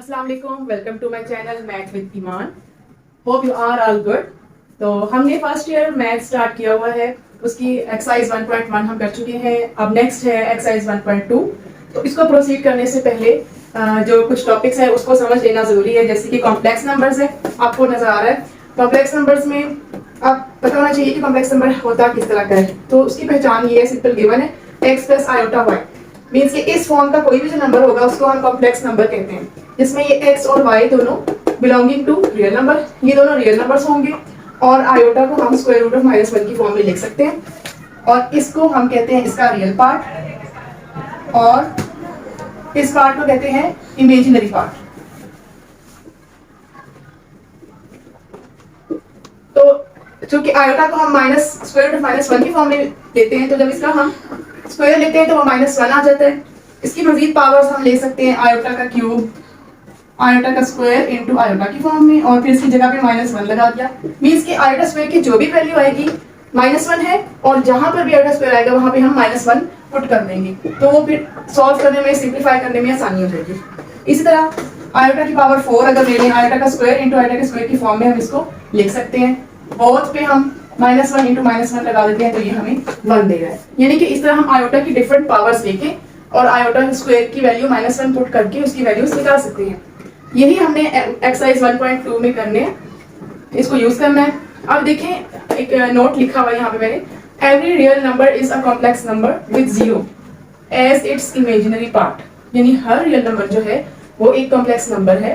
अस्सलाम वालेकुम, welcome to my channel math with Iman. Hope you are all good. तो हमने फर्स्ट ईयर मैथ स्टार्ट किया हुआ है, उसकी एक्सरसाइज 1.1 हम कर चुके हैं। अब नेक्स्ट है एक्सरसाइज 1.2। तो इसको प्रोसीड करने से पहले जो कुछ टॉपिक्स है उसको समझ लेना जरूरी है। जैसे कि कॉम्प्लेक्स नंबर्स है, आपको नजर आ रहा है कॉम्प्लेक्स नंबर्स में आप पता होना चाहिए कि कॉम्प्लेक्स नंबर होता किस तरह का है। तो उसकी पहचान ये है, सिंपल गिवन है, x plus iota Y. Means कि इस फॉर्म का कोई भी जो नंबर होगा उसको हम कॉम्प्लेक्स नंबर कहते हैं, जिसमें ये x और y दोनों बिलोंगिंग टू रियल नंबर, ये दोनों रियल नंबर्स होंगे। और आयोटा को हम स्क्वायर रूट ऑफ -1 की फॉर्म में लिख सकते हैं, और इसको हम कहते हैं इसका रियल पार्ट, और इस पार्ट को कहते हैं इमेजिनरी पार्ट। तो चूंकि आयोटा को हम माइनस स्क्वायर रूट ऑफ -1 की फॉर्म में लेते हैं, तो जब इसका हम स्क्वायर लेते हैं तो वो -1 आ जाता है। इसकी मजीद पावर्स हम ले सकते हैं, आयोटा का क्यूब, आयोटा का स्क्वायर इनटू आयोटा की फॉर्म में, और फिर इसकी जगह पे -1 लगा दिया। मींस कि आयोटा स्क्वायर की जो भी वैल्यू आएगी -1 है, और जहां पर भी आयोटा स्क्वायर आएगा वहां पे हम -1 पुट कर देंगे, तो वो फिर सॉल्व करने में, सिंप्लीफाई करने में आसानी हो जाएगी। इसी तरह आयोटा की पावर 4 अगर ले लें, आयोटा का स्क्वायर इनटू आयोटा के स्क्वायर की फॉर्म में हम इसको लिख सकते हैं। बोथ पे हम -1 इनटू -1 लगा देते हैं, तो ये हमें 1 दे रहा है। यानी कि इस तरह हम आयोटा की डिफरेंट पावर्स लेके और आयोटा स्क्वायर की वैल्यू -1 पुट करके उसकी वैल्यूज निकाल सकते हैं। यही हमने एक्सरसाइज 1.2 में करने हैं, इसको यूज करना है। अब देखें, एक नोट लिखा हुआ है यहाँ पे मैंने, every real number is a complex number with zero as its imaginary part. यानी हर रियल नंबर जो है वो एक कॉम्प्लेक्स नंबर है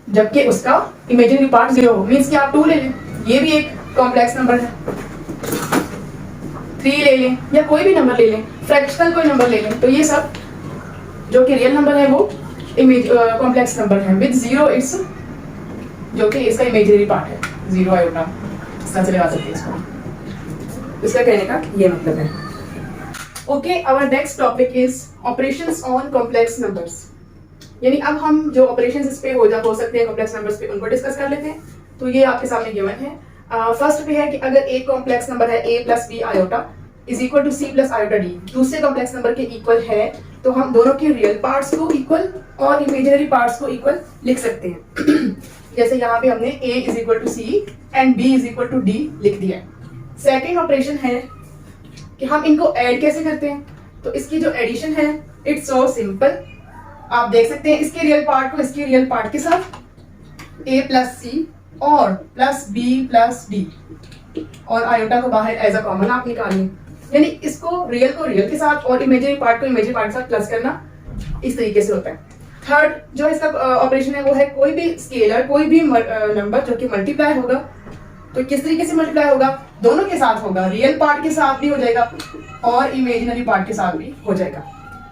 जबकि उसका इमेजिनरी पार्ट 0 हो। मीन्स कि आप 2 ले लें, ये भी एक कॉम्प्लेक्स नंबर है, 3 ले लें, या कोई भी नंबर ले लें, फ्रैक्शनल कोई नंबर ले लें, तो ये सब जो कि रियल नंबर है वो कॉम्प्लेक्स नंबर है विद जीरो इट्स, जो कि इसका इमेजिनरी पार्ट है, 0 आयोटा। इस तरह से लगा सकते हैं इसको, इसका कहने का ये मतलब है। Okay, our next topic is operations on complex numbers. यानी अब हम जो ऑपरेशंस इस पे हो सकते हैं कॉम्प्लेक्स नंबर्स पे, उनको डिस्कस कर लेते हैं। तो ये आपके सामने गिवन है। फर्स्ट पे है कि अगर एक कॉम्प्लेक्स नंबर है a plus b iota is equal to c plus iota d, दूसरे कॉम्प्लेक्स नंबर के इक्वल है, तो हम दोनों के रियल पार्ट्स को इक्वल और इमेजिनरी पार्ट्स को इक्वल लिख सकते हैं। जैसे यहाँ पे हमने a is equal to c and b is equal to d लिख दिया है। सेकेंड ऑपरेशन है कि हम इनको ऐड कैसे करते हैं। तो इसकी जो एडिशन है, इट्स सो सिंपल। आप देख सकते हैं इसके रियल पार्ट को इसके रियल पार्ट के साथ, a प्लस सी और प्लस b प्लस डी, और आयोटा को बाहर एज अ कॉमन आप निकालिए। यानी इसको रियल को रियल के साथ और इमेजिनरी पार्ट को इमेजिनरी पार्ट के साथ प्लस करना, इस तरीके से होता है। थर्ड जो इसका ऑपरेशन है वो है कोई भी स्केलर, कोई भी नंबर जो कि मल्टीप्लाई होगा, तो किस तरीके से मल्टीप्लाई होगा, दोनों के साथ होगा, रियल पार्ट के साथ भी हो जाएगा और इमेजिनरी पार्ट के साथ भी हो जाएगा।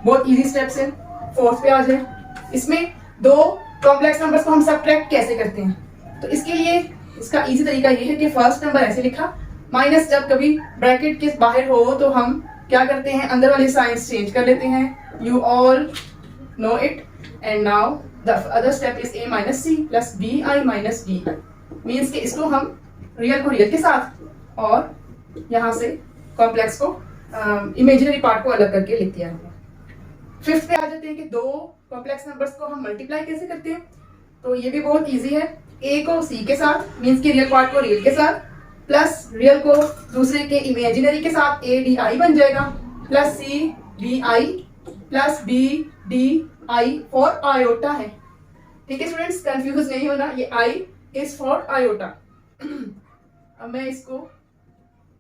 बहुत इजी स्टेप्स है। फोर्थ पे आ जाए, इसमें दो कॉम्प्लेक्स नंबर्स को हम सबट्रैक्ट कैसे करते हैं। तो इसके लिए इसका इजी तरीका ये है कि फर्स्ट नंबर ऐसे लिखा, माइनस जब कभी ब्रैकेट के बाहर हो तो हम क्या करते हैं, अंदर वाले साइंस चेंज कर लेते हैं। You all know it. And now the other step is a minus C plus B I minus D I. Means कि इसको हम रियल को रियल के साथ और यहाँ से कॉम्प्लेक्स को इमेजिनरी पार्ट को अलग करके लिख दिया है। फिफ्थ पे आ जाते हैं कि दो कॉम्प्लेक्स नंबर्स को हम मल्टीप्लाई कैसे करते हैं। तो ये भी बहुत इजी है। a को c के साथ, मीन्स कि रियल पार्ट को रियल के साथ, प्लस रियल को दूसरे के इमेजिनरी के साथ a डी आई बन जाएगा, plus c D I plus b D I for iota है। ठीक है स्टूडेंट्स, कंफ्यूज नहीं होना, ये i इज फॉर आयोटा। अब मैं इसको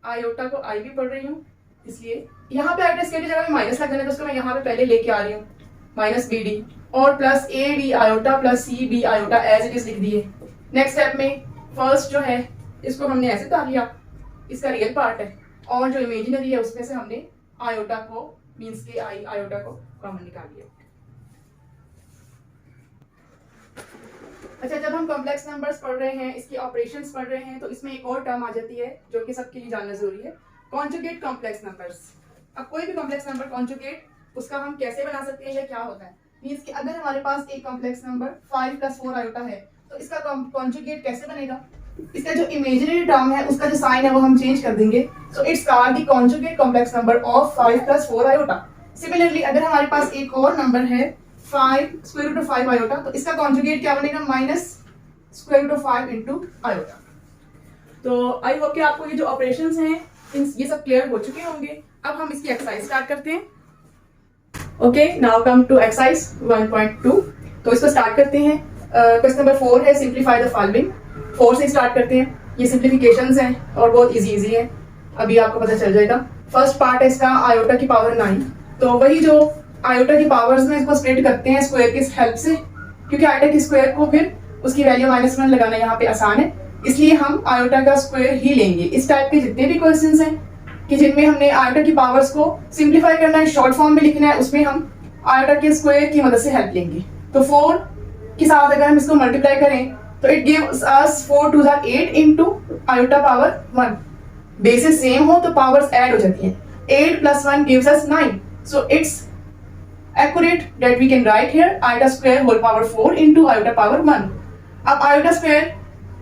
आयोटा को i भी पढ़ रही हूँ, इसलिए यहाँ पे आयोटा की जगह में माइनस लग जाना, तो उसको मैं यहाँ पे पहले लेके आ रही हूँ, माइनस बी डी और plus a D iota plus c b iota as it is लिख दिए। नेक्स्ट स्टेप में फर्स्ट जो है इसको हमने ऐसे डाल लिया, इसका रियल पार्ट है, और जो इमेजिनरी है उसमें से हमने आयोटा को, मींस के आयोटा को कॉमन निकाल लिया। अच्छा, जब हम कॉम्प्लेक्स नंबर्स पढ़ रहे हैं, इसकी ऑपरेशंस पढ़ रहे हैं, तो इसमें एक और टर्म आ जाती है जो कि सबके लिए जानना जरूरी है, कॉन्जुगेट कॉम्प्लेक्स नंबर्स। अब कोई भी कॉम्प्लेक्स नंबर कॉन्जुगेट, उसका हम कैसे बना सकते हैं या क्या होता है। मींस कि अगर हमारे पास एक कॉम्प्लेक्स नंबर 5 प्लस 4 आयोटा है, तो इसका कॉन्जुगेट कैसे बनेगा। इसका जो इमेजिनरी टर्म है उसका जो साइन है वो हम चेंज कर देंगे, so it's called the conjugate complex number of 5 plus 4 iota. Similarly अगर हमारे पास एक और नंबर है 5 स्क्वायर रूट ऑफ 5 आयोटा, तो इसका कॉन्जुगेट क्या बनेगा, minus square root of 5 into iota. तो आई होप कि आपको ये जो ऑपरेशंस हैं ये सब क्लियर हो चुके होंगे। अब हम इसकी एक्सरसाइज स्टार्ट करते हैं। Okay, now come to exercise 1.2। तो इसको स्टार्ट करते हैं। क्वेश्चन नंबर 4 है सिंप्लीफाई द फॉलोइंग। 4 से स्टार्ट करते हैं। ये सिंप्लीफिकेशंस हैं और बहुत इजी है, अभी आपको पता चल जाएगा। फर्स्ट पार्ट है इसका आयोटा की पावर 9। तो वही जो आयोटा की पावर्स में इसको स्प्लिट करते हैं स्क्वायर की हेल्प से, क्योंकि आयोटा की स्क्वायर को फिर उसकी वैल्यू -1 लगाना यहाँ पे आसान है, इसलिए हम आयोटा का स्क्वायर ही लेंगे। इस टाइप के जितने भी क्वेश्चंस हैं कि जिनमें हमने आयोटा की पावर्स को सिंप्लीफाई करना है, शॉर्ट फॉर्म में लिखना है, उसमें हम आयोटा के स्क्वायर की मदद से हेल्प लेंगे। तो 4 के साथ अगर हम इसको मल्टीप्लाई करें तो it gives us 4 2 8 into iota power 1। Basis same हो तो पावर्स ऐड हो जाती हैं। 8 + 1 gives us 9, so it's accurate that we can write here iota square whole power 4 into iota power 1। अब आयोटा स्क्वायर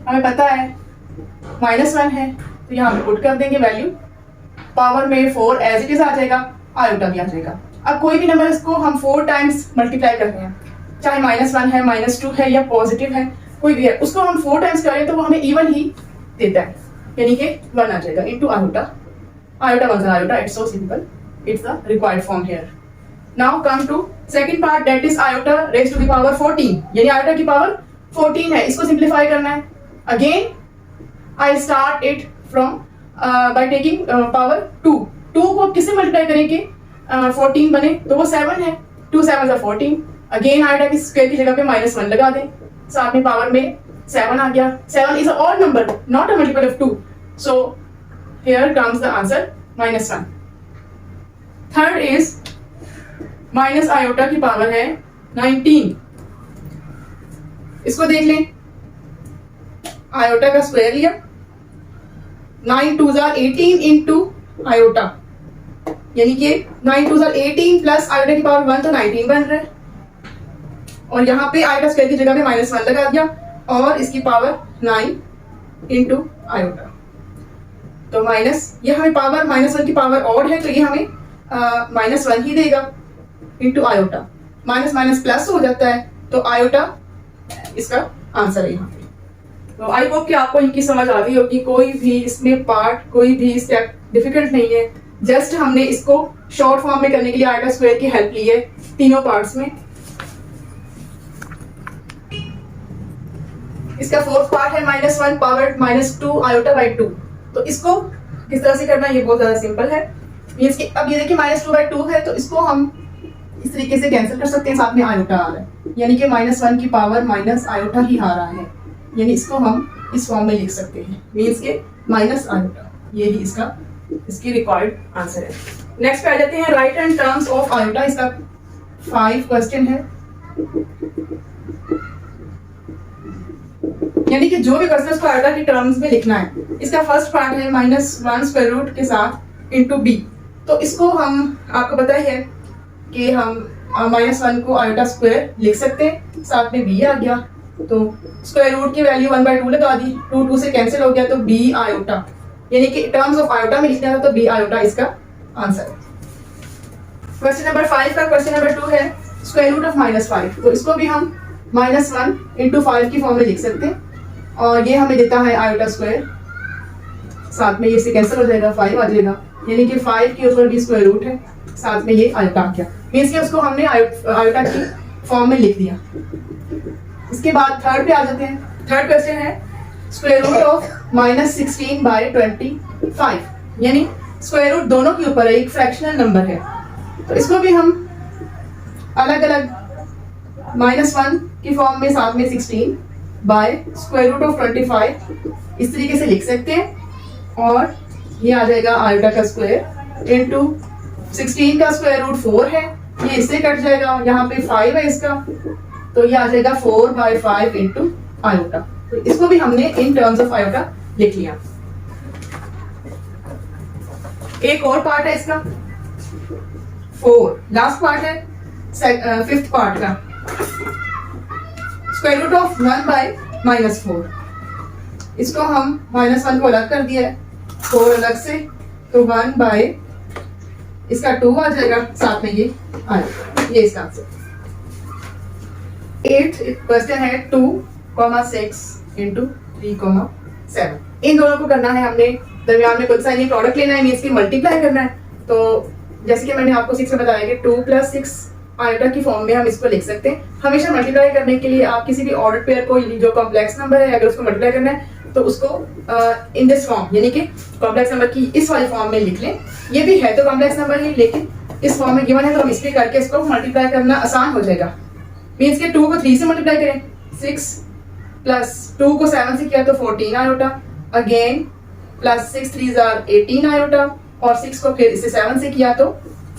हमें पता है -1 है, तो यहाँ पे पुट कर देंगे वैल्यू। पावर में 4 एज इट इज आ जाएगा, आयोटा भी आ जाएगा। अब कोई भी नंबर इसको हम 4 टाइम्स मल्टीप्लाई कर रहे हैं, चाहे -1 है, -2 है या पॉजिटिव है, कोई भी है, उसको हम 4 टाइम्स करें तो वो हमें इवन ही देता है, यानी कि 1 आ जाएगा into iota. Iota 1 iota, it's so simple, it's the required form here. Now come to second part, that is iota raise to the power 14, यानी आयोटा की पावर 14 है, इसको सिंप्लीफाई करना है। Again I start it from by taking power 2 को किससे multiply करेंगे 14 बने, तो वो 7 है, 2 7 14। अगेन आयोटा की स्क्वायर की जगह पे -1 लगा दें, साथ में पावर में 7 आ गया। 7 is a odd number, not a multiple of 2, so here comes the answer -1। Third is minus iota की पावर है 19। इसको देख लें, आयोटा का स्क्वायर लिया, 9 2 18 इंटू आयोटा, यानी कि 9 2 18 प्लस आयोटा की पावर 1 तो 19 बन रहा है, और यहाँ पे आयोटा स्क्वायर की जगह पे -1 लगा दिया और इसकी पावर 9 इंटू आयोटा। तो माइनस, ये हमें पावर -1 की पावर ऑड है, तो ये हमें -1 ही देगा into iota. Minus minus plus हो जाता है, तो आयोटा इसका आंसर है यहाँ पे। तो आई होप कि आपको इनकी समझ आ गई होगी। कोई भी इसमें पार्ट, कोई भी स्टेप डिफिकल्ट नहीं है, जस्ट हमने इसको शॉर्ट फॉर्म में करने के लिए आयोटा स्क्वायर की हेल्प ली है तीनों पार्ट्स में। इसका फोर्थ पार्ट है -1 पावर -2 आयोटा बाई 2। तो इसको किस तरह से करना है, ये बहुत ज्यादा सिंपल है। मींस कि अब ये देखिए -2/2 है, तो इसको हम इस तरीके से कैंसिल कर सकते हैं, साथ में आयोटा आ रहा है, यानी कि -1 की पावर माइनस आयोटा ही आ रहा है, यानी इसको हम इस फॉर्म में लिख सकते हैं, मींस के माइनस आयोटा, यही इसकी रिक्वायर्ड आंसर है। नेक्स्ट पे आ जाते हैं, right and terms of iota. इसका 5 क्वेश्चन है, यानी कि जो भी क्वेश्चन को आयोटा की टर्म्स में लिखना है। इसका फर्स्ट पार्ट है -1 स्क्वायर रूट के साथ इंटू b। तो इसको हम, आपको पता ही है कि हम -1 को आयोटा स्क्वायर लिख सकते हैं, साथ में b आ गया, तो स्क्वायर रूट की वैल्यू 1/2 लगा दी, 2 2 से कैंसिल हो गया, तो b आयोटा, यानी कि टर्म्स ऑफ आयोटा में लिखना था, तो b आयोटा इसका आंसर है। क्वेश्चन नंबर 5 का क्वेश्चन नंबर 2 है स्क्वायर रूट ऑफ -5। तो इसको भी हम -1 इंटू 5 की फॉर्म में लिख सकते हैं, और ये हमें देता है आयोटा स्क्वायर, साथ में ये से कैंसिल हो जाएगा, 5 आ जाएगा, यानी कि 5 के ऊपर भी स्क्वायर रूट है, साथ में ये आयोटा आ गया, मींस कि उसको हमने आयोटा की फॉर्म में लिख दिया। इसके बाद थर्ड पे आ जाते हैं। थर्ड क्वेश्चन है स्क्वायर रूट ऑफ -16/25, यानी स्क्वायर रूट दोनों के ऊपर है, एक फ्रैक्शनल नंबर है, तो इसको भी हम अलग अलग -1 की फॉर्म में, साथ में 16 बाय स्क्वायर रूट ऑफ 25 इस तरीके से लिख सकते हैं, और ये आ जाएगा आयोटा का स्क्वायर इंटू 16 का स्क्वायर रूट 4 है, ये इससे कट जाएगा, यहाँ पे 5 है इसका, तो ये आ जाएगा 4/5 इंटू आयोटा। तो इसको भी हमने इन टर्म्स ऑफ आयोटा लिख लिया। एक और पार्ट है इसका 4, लास्ट पार्ट है 5th पार्ट का, स्क्वायर रूट ऑफ 1/-4। इसको हम -1 को अलग कर दिया है, 4 अलग से, तो 1/, इसका 2 आ जाएगा, साथ में ये आएगा, ये इसका आंसर। 8 क्वेश्चन है 2,6 इंटू 3,7। इन दोनों को करना है हमने, दरमियान में कुछ साइन प्रोडक्ट लेना है, मीन्स की मल्टीप्लाई करना है। तो जैसे कि मैंने आपको 6 में बताया कि 2 + 6 आयोटा की फॉर्म में हम इसको लिख सकते हैं। हमेशा मल्टीप्लाई करने के लिए आप किसी भी ऑर्डर पेयर को, जो कॉम्प्लेक्स नंबर है, अगर उसको मल्टीप्लाई करना है तो उसको इन दिस फॉर्म, यानी कि कॉम्प्लेक्स नंबर की इस वाली फॉर्म में लिख लें। ये भी है तो कॉम्प्लेक्स नंबर ही, लेकिन इस फॉर्म में गिवन है तो हम इसलिए करके इसको मल्टीप्लाई करना आसान हो जाएगा। मीन्स के 2 को 3 से मल्टीप्लाई करें, 6 + 2 को 7 से किया तो 14 आयोटा, अगेन +6 3 = 18 आयोटा, और 6 को फिर इसे 7 से किया तो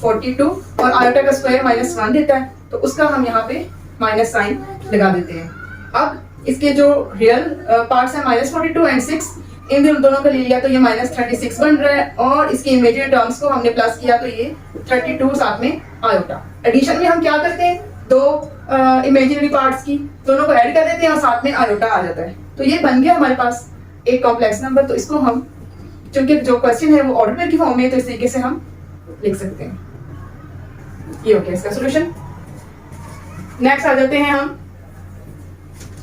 42, और आयोटा का स्क्वायर -1 देता है, तो उसका हम यहाँ पे माइनस साइन लगा देते हैं। अब इसके जो रियल पार्ट्स हैं -42 एंड 6, इन दोनों का ले लिया तो ये -36 बन रहा है, और इसके इमेजिनरी टर्म्स को हमने प्लस किया तो ये 32 साथ में आयोटा। एडिशन में हम क्या करते हैं, दो इमेजिनरी पार्ट्स की दोनों को ऐड कर देते हैं और साथ में आयोटा आ जाता है। तो ये बन गया हमारे पास एक कॉम्प्लेक्स नंबर। तो इसको हम, चूंकि जो क्वेश्चन है वो ऑर्डर पेयर की फॉर्म में है, तो इस तरीके से हम लिख सकते हैं। ये हो गया इसका सॉल्यूशन। नेक्स्ट आ जाते हैं हम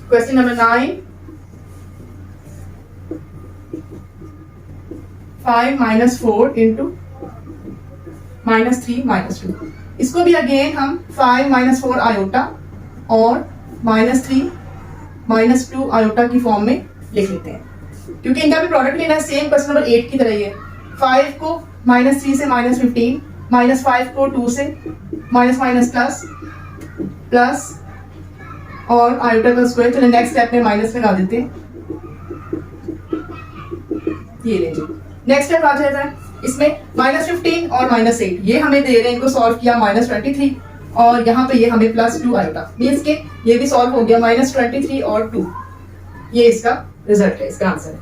क्वेश्चन नंबर 9। 5 - 4 इंटू -3 - 2। इसको भी अगेन हम 5 - 4 आयोटा और -3 - 2 आयोटा की फॉर्म में लिख लेते हैं, क्योंकि इनका भी प्रोडक्ट लेना है, सेम क्वेश्चन नंबर 8 की तरह ही है। 5 को -3 से -15, -5 को 2 से माइनस प्लस और आयोटा का स्क्वायर। चलो नेक्स्ट स्टेप में माइनस लगा देते हैं, ये लीजिए। नेक्स्ट स्टेप आ जाता है इसमें -15 और -8, ये हमें दे रहे हैं, इनको सॉल्व किया -23, और यहाँ पे ये हमें +2 आयोटा, मीन्स के ये भी सॉल्व हो गया -23 और 2। ये इसका रिजल्ट है, इसका आंसर है।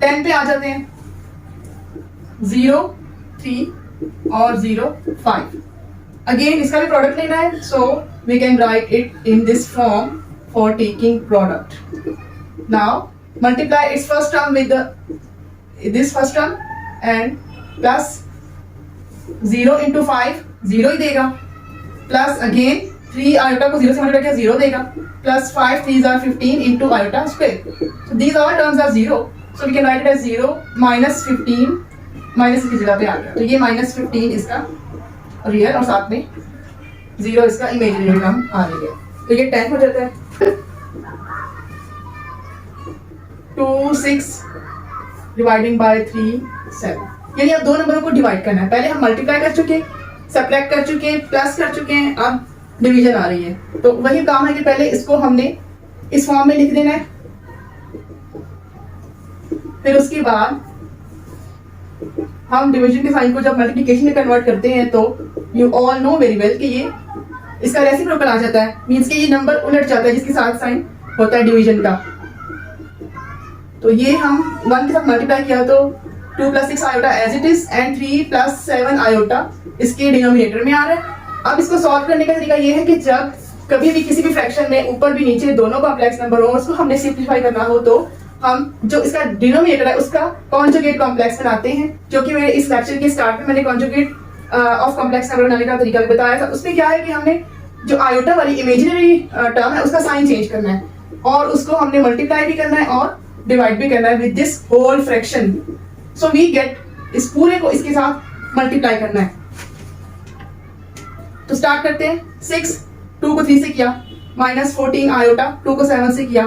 10 पे आ जाते हैं। 0 3 और 0 5। अगेन इसका भी प्रोडक्ट लेना है, so we can write it in this form for taking product. Now multiply its first term with this first term and plus 0 × 5 0 ही देगा, प्लस अगेन 3 आयोटा को 0 से मल्टीप्लाई किया 0 देगा, plus 5 3 = 15 into iota square. So these all terms are 0, so we can write it as 0 -15, minus की जगह पे आ गया, तो ये -15 इसका रियल और साथ में 0 इसका इमेजिनरी टर्म आ गया, तो ये 10 हो जाता है। 2 6 डिवाइडिंग बाय 3 7, यानी अब दो नंबरों को डिवाइड करना है। पहले हम मल्टीप्लाई कर चुके, सब्ट्रैक्ट कर चुके, प्लस कर चुके हैं, अब डिवीजन आ रही है। तो वही काम है कि पहले इसको हमने इस फॉर्म में लिख देना है, फिर उसके बाद हम डिवीजन के साइन को जब मल्टीप्लिकेशन में कन्वर्ट करते हैं तो you all know very well कि ये इसका रेसिप्रोकल आ जाता है, मींस कि ये नंबर उलट जाता है जिसके साथ साइन होता है डिवीजन का। तो ये हम 1 के साथ मल्टीप्लाई किया तो 2 + 6 iota as it is and 3 + 7 iota इसके डिनोमिनेटर में आ रहा है। अब इसको सॉल्व करने का तरीका ये है कि जब कभी भी किसी भी फ्रैक्शन में ऊपर भी नीचे दोनों कॉम्प्लेक्स नंबर हो, उसको हमने सिंप्लीफाई करना हो, तो हम जो इसका डिनोमिनेटर है उसका कॉन्जुगेट कॉम्प्लेक्स बनाते हैं, जो कि मेरे इस लेक्चर के स्टार्ट में मैंने कॉन्जुगेट ऑफ कॉम्प्लेक्स नंबर बनाने का तरीका बताया था। उसमें क्या है कि हमने जो आयोटा वाली इमेजिनरी टर्म है उसका साइन चेंज करना है, और उसको हमने मल्टीप्लाई भी करना है और डिवाइड भी करना है with this whole fraction. So we get, इस पूरे को इसके साथ मल्टीप्लाई करना है। तो स्टार्ट करते हैं। 6 2 को 3 से किया, -14 आयोटा 2 को 7 से किया,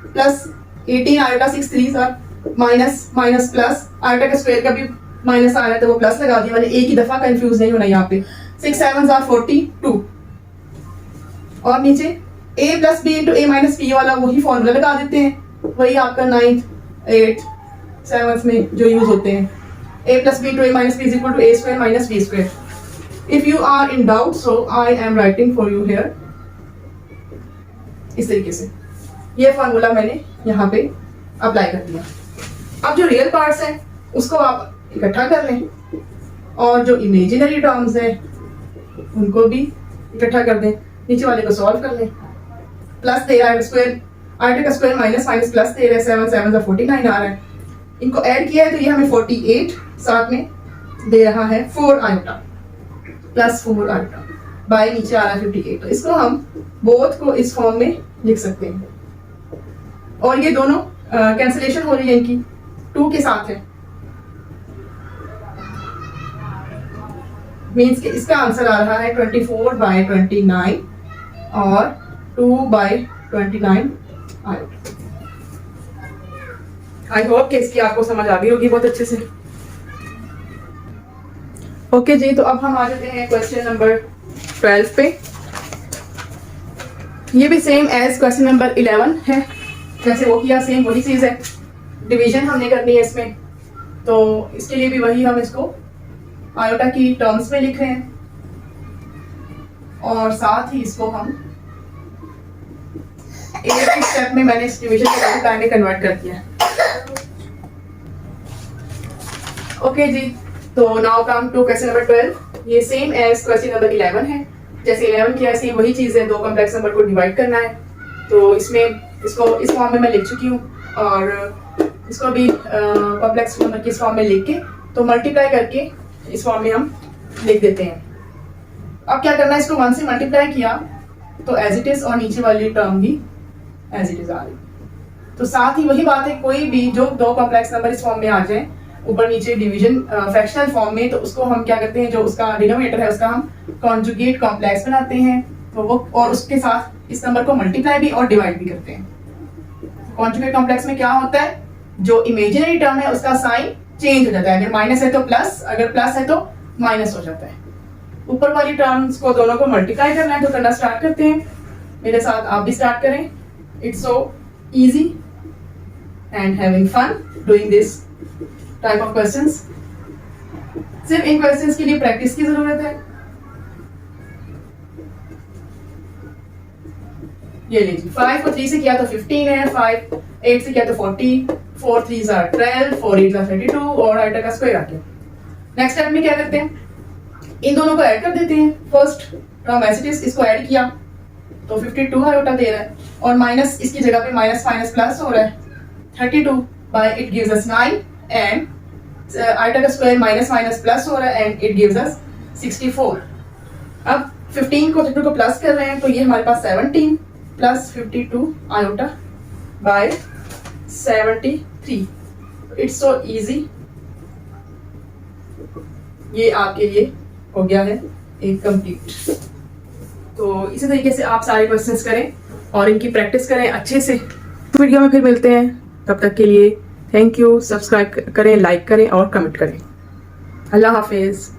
plus 18 iota 6 3 minus minus plus, iota का स्क्वायर का भी माइनस आ रहा है तो वो प्लस लगा दिया मैंने, एक ही दफा कंफ्यूज नहीं होना यहाँ पे। 6 7 42, और नीचे a + b × a - p वाला वही फॉर्मूला लगा देते हैं, वही आपका 9th 8th 7th में जो यूज होते हैं। a + b × a - p = a² - b²। If you are in doubt, so I am writing for you here। इस तरीके से ये फॉर्मूला मैंने यहाँ पे अप्लाई कर दिया। अब जो रियल पार्ट्स हैं उसको आप इकट्ठा कर लें, और जो इमेजिनरी टर्म्स हैं उनको भी इकट्ठा कर दें, नीचे वाले को सॉल्व कर लें। प्लस दे रहा है स्क्वायर, आयोटा का स्क्वायर माइनस माइनस प्लस दे रहा है, 7 7 = 49 आ रहा है। इनको ऐड किया है तो ये हमें 48 साथ में दे रहा है 4 आयोटा + 4 आयोटा। बाय नीचे आ रहा है 58। तो इसको हम बोथ को इस फॉर्म में लिख सकते हैं, और ये दोनों कैंसिलेशन हो रही है इनकी 2 के साथ है, मीन्स कि इसका आंसर आ रहा है 24/29 और 2/29 आयोटा। आई होप कि इसकी आपको समझ आ गई होगी बहुत अच्छे से। ओके जी, तो अब हम आ जाते हैं क्वेश्चन नंबर 12 पे। ये भी सेम एज क्वेश्चन नंबर 11 है, जैसे वो किया सेम वही चीज़ है। डिवीजन हमने करनी है इसमें, तो इसके लिए भी वही हम इसको आयोटा की टर्म्स में लिख रहे हैं, और साथ ही इसको हम एक ही स्टेप में मैंने इस डिवीजन को मल्टीप्लाई में कन्वर्ट कर दिया। ओके जी, तो now come to question number 12। ये सेम एज क्वेश्चन नंबर 11 है, जैसे 11 किया ऐसे वही चीज़ है, 2 कॉम्प्लेक्स नंबर को डिवाइड करना है। तो इसमें इसको इस फॉर्म में मैं लिख चुकी हूँ, और इसको भी कॉम्प्लेक्स नंबर की इस फॉर्म में लिख के तो मल्टीप्लाई करके इस फॉर्म में हम लिख देते हैं। अब क्या करना है, इसको 1 से मल्टीप्लाई किया तो एज इट इज, और नीचे वाली टर्म भी एज इट इज आ रही। तो साथ ही वही बात है, कोई भी जो 2 कॉम्प्लेक्स नंबर इस फॉर्म में आ जाए ऊपर नीचे डिवीजन फ्रैक्शनल फॉर्म में, तो उसको हम क्या करते हैं, जो उसका डिनोमिनेटर है उसका हम कॉन्जुगेट कॉम्प्लेक्स बनाते हैं, तो वो और उसके साथ इस नंबर को मल्टीप्लाई भी और डिवाइड भी करते हैं। कॉन्जुगेट कॉम्प्लेक्स में क्या होता है, जो इमेजिनरी टर्म है उसका साइन चेंज हो जाता है, अगर माइनस है तो प्लस, अगर प्लस है तो माइनस हो जाता है। ऊपर वाली टर्म्स को दोनों को मल्टीप्लाई करना है, तो करना स्टार्ट करते हैं। मेरे साथ आप भी स्टार्ट करें। It's so easy and having fun doing this type of questions. सिर्फ इन क्वेश्चंस के लिए प्रैक्टिस की जरूरत है। ये लीजिए, 5 को 3 से किया तो 15 है, 5 8 से किया तो 40, 4 3s are 12, 4 8s are 32, और आयोटा का स्क्वायर आ गया। नेक्स्ट स्टेप में क्या करते हैं, इन दोनों को ऐड कर देते हैं। First term as it is, इसको ऐड किया तो 52 आयोटा दे रहा है, और माइनस इसकी जगह पे माइनस माइनस प्लस हो रहा है 32 by it gives us 9, and iota का स्क्वायर माइनस माइनस प्लस हो रहा है एंड इट गिव्स अस 64। अब 15 को 32 को प्लस कर रहे हैं, तो ये हमारे पास 17 plus 52 iota by 73। It's so easy. ये आपके लिए हो गया है एक कंप्लीट। तो इसी तरीके से आप सारे क्वेश्चंस करें और इनकी प्रैक्टिस करें अच्छे से। वीडियो में फिर मिलते हैं, तब तक के लिए थैंक यू। सब्सक्राइब करें, लाइक करें और कमेंट करें। अल्लाह हाफिज।